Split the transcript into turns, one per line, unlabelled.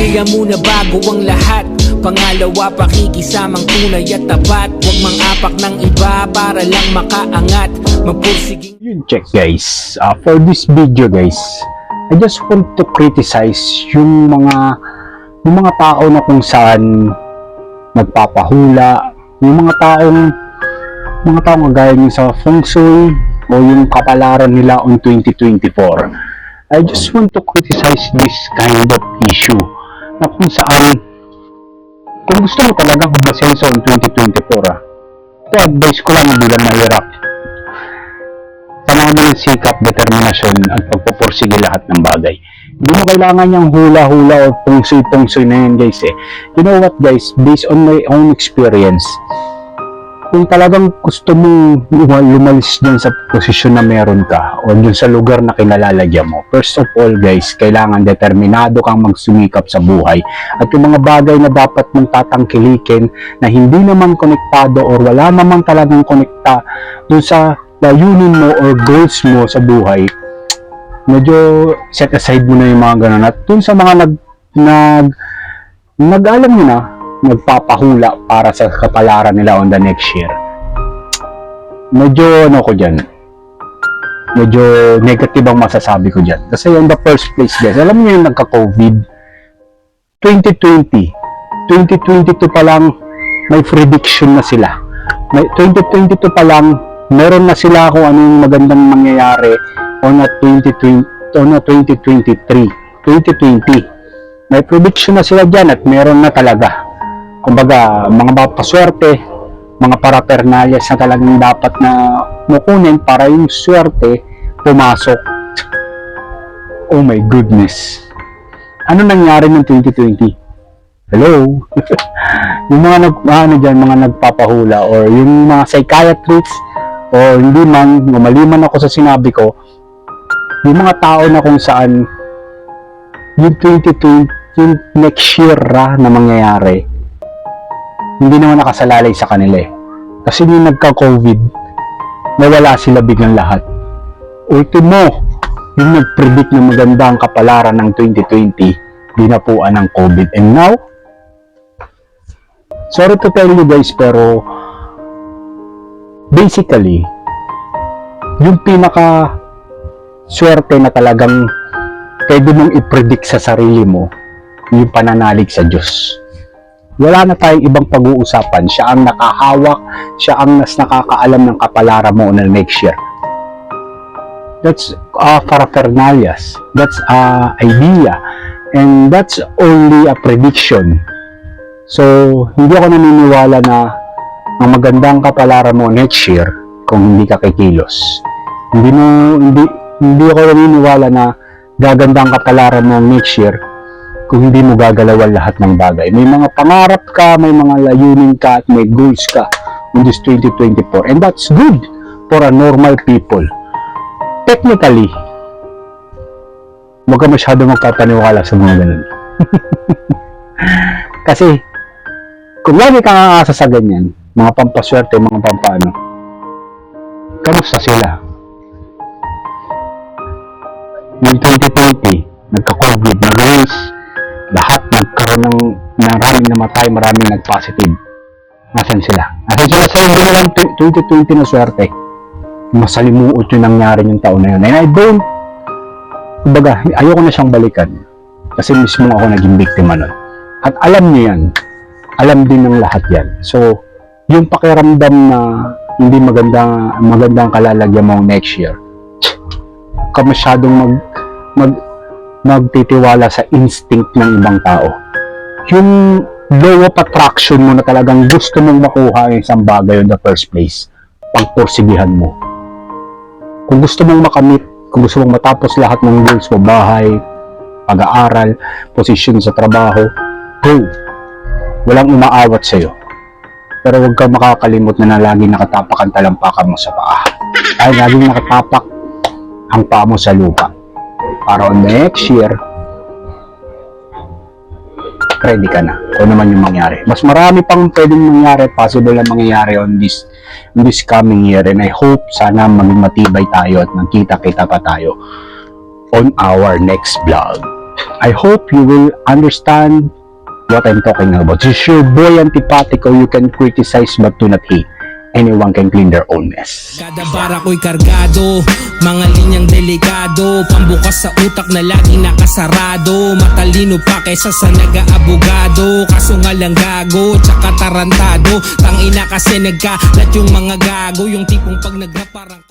Pamilya muna bago ang lahat. Pangalawa, pakikisamang tunay at tapat. Huwag mang-apak ng iba para lang makaangat. Magpursiging
Yun, check guys. For this video guys, I just want to criticize yung mga tao na kung saan nagpapahula, yung mga taong kagaya nyo sa feng shui o yung kapalaran nila on 2024. I just want to criticize this kind of issue na kung saan kung gusto mo talaga magmasenso on 2024 ito advice ko lang, hindi lang mahirap. Samahan mo ng sikap, determinasyon at pagpupursige lahat ng bagay. Hindi mo kailangan yung hula-hula o pungsoy-pungsoy na yun guys eh. You know what guys, based on my own experience, kung talagang gusto mong lumalis dyan sa posisyon na meron ka o dyan sa lugar na kinalalagyan mo, first of all guys, kailangan determinado kang magsumikap sa buhay. At yung mga bagay na dapat mong tatangkilikin na hindi naman konektado or wala naman talagang konekta dun sa layunin mo or goals mo sa buhay, medyo set aside mo na yung mga ganun. At dun sa mga nag-alam mo na, nagpapahula para sa kapalaran nila on the next year, medyo ano ko dyan, medyo negative ang masasabi ko dyan. Kasi in the first place guys, alam niyo yung nagka-COVID 2022 pa lang may prediction na sila. May 2022 pa lang meron na sila kung ano yung magandang mangyayari on 2023, 2020. May prediction na sila dyan at meron na talaga. Kumbaga, mga mapaswerte, mga parapernalyas na talagang dapat na mukunin para yung swerte pumasok. Oh my goodness. Ano nangyari ng 2020? Hello? Yung mga mga nagpapahula or yung mga psychiatrists o hindi man, maliman ako sa sinabi ko, yung mga tao na kung saan yung 2020, yung next year na mangyayari, hindi naman nakasalalay sa kanila eh. Kasi yung nagka-COVID, nawala sila biglang lahat. Ultimo, yung nag-predict na maganda ang kapalaran ng 2020, dinapuan ng COVID. And now, sorry to tell you guys, pero basically, yung pinaka-swerte na talagang pwede mong i-predict sa sarili mo, yung pananalig sa Diyos. Wala na tayong ibang pag-uusapan. Siya ang nakahawak, siya ang mas nakakaalam ng kapalaran mo na next year. That's paraphernalias. That's idea. And that's only a prediction. So, hindi ako naniniwala na ang magandang kapalaran mo next year kung hindi ka kikilos. Hindi ako naniniwala na gagandang kapalaran mo next year kung hindi mo gagalawan lahat ng bagay. May mga pangarap ka, may mga layunin ka, at may goals ka in this 2024. And that's good for a normal people. Technically, huwag ka masyado magpapaniwala sa mga ganun. Kasi, kung lagi kang aasa sa ganyan, mga pampaswerte, mga pampaano, kamusta sila? Yung 2020, nagka-COVID, nag-race, lahat nagkaroon ng maraming namatay, maraming nag-positive. Nasaan sila? Nasaan sila sa hindi na lang 2020 na swerte? Masalimuot yung nangyari yung taon na yun. And I don't, kumbaga, ayoko na siyang balikan. Kasi mismo ako naging biktima nun. At alam niyo yan. Alam din ng lahat yan. So, yung pakiramdam na hindi magandang kalalagyan mo next year, ka masyadong magtitiwala sa instinct ng ibang tao. Yung law of attraction mo na talagang gusto mong makuha yung isang bagay in the first place, pagpursigihan mo. Kung gusto mong makamit, kung gusto mong matapos lahat ng goals mo, bahay, pag-aaral, posisyon sa trabaho, go. Walang umaawat sa'yo. Pero huwag kang makakalimot na laging nakatapak ang talampakan mo sa paa. Ay, laging nakatapak ang paa mo sa lupa. Para on the next year, ready ka na kung naman yung mangyari. Mas marami pang pwedeng mangyari, possible na mangyayari on this coming year. And I hope sana maging matibay tayo at magkita-kita pa tayo on our next vlog. I hope you will understand what I'm talking about. This is your boy Antipatico. You can criticize but do not hate. Anyone can clean their own mess.
Kada bara ko'y kargado, mga linyang delikado, pambukas sa utak na lagi nakasarado. Matalino pa kaysa sa nag-aabogado, kaso nga lang gago, tsaka tarantado. Tangina kasi nagkalat yung mga gago, yung tipong pag nag-rap parang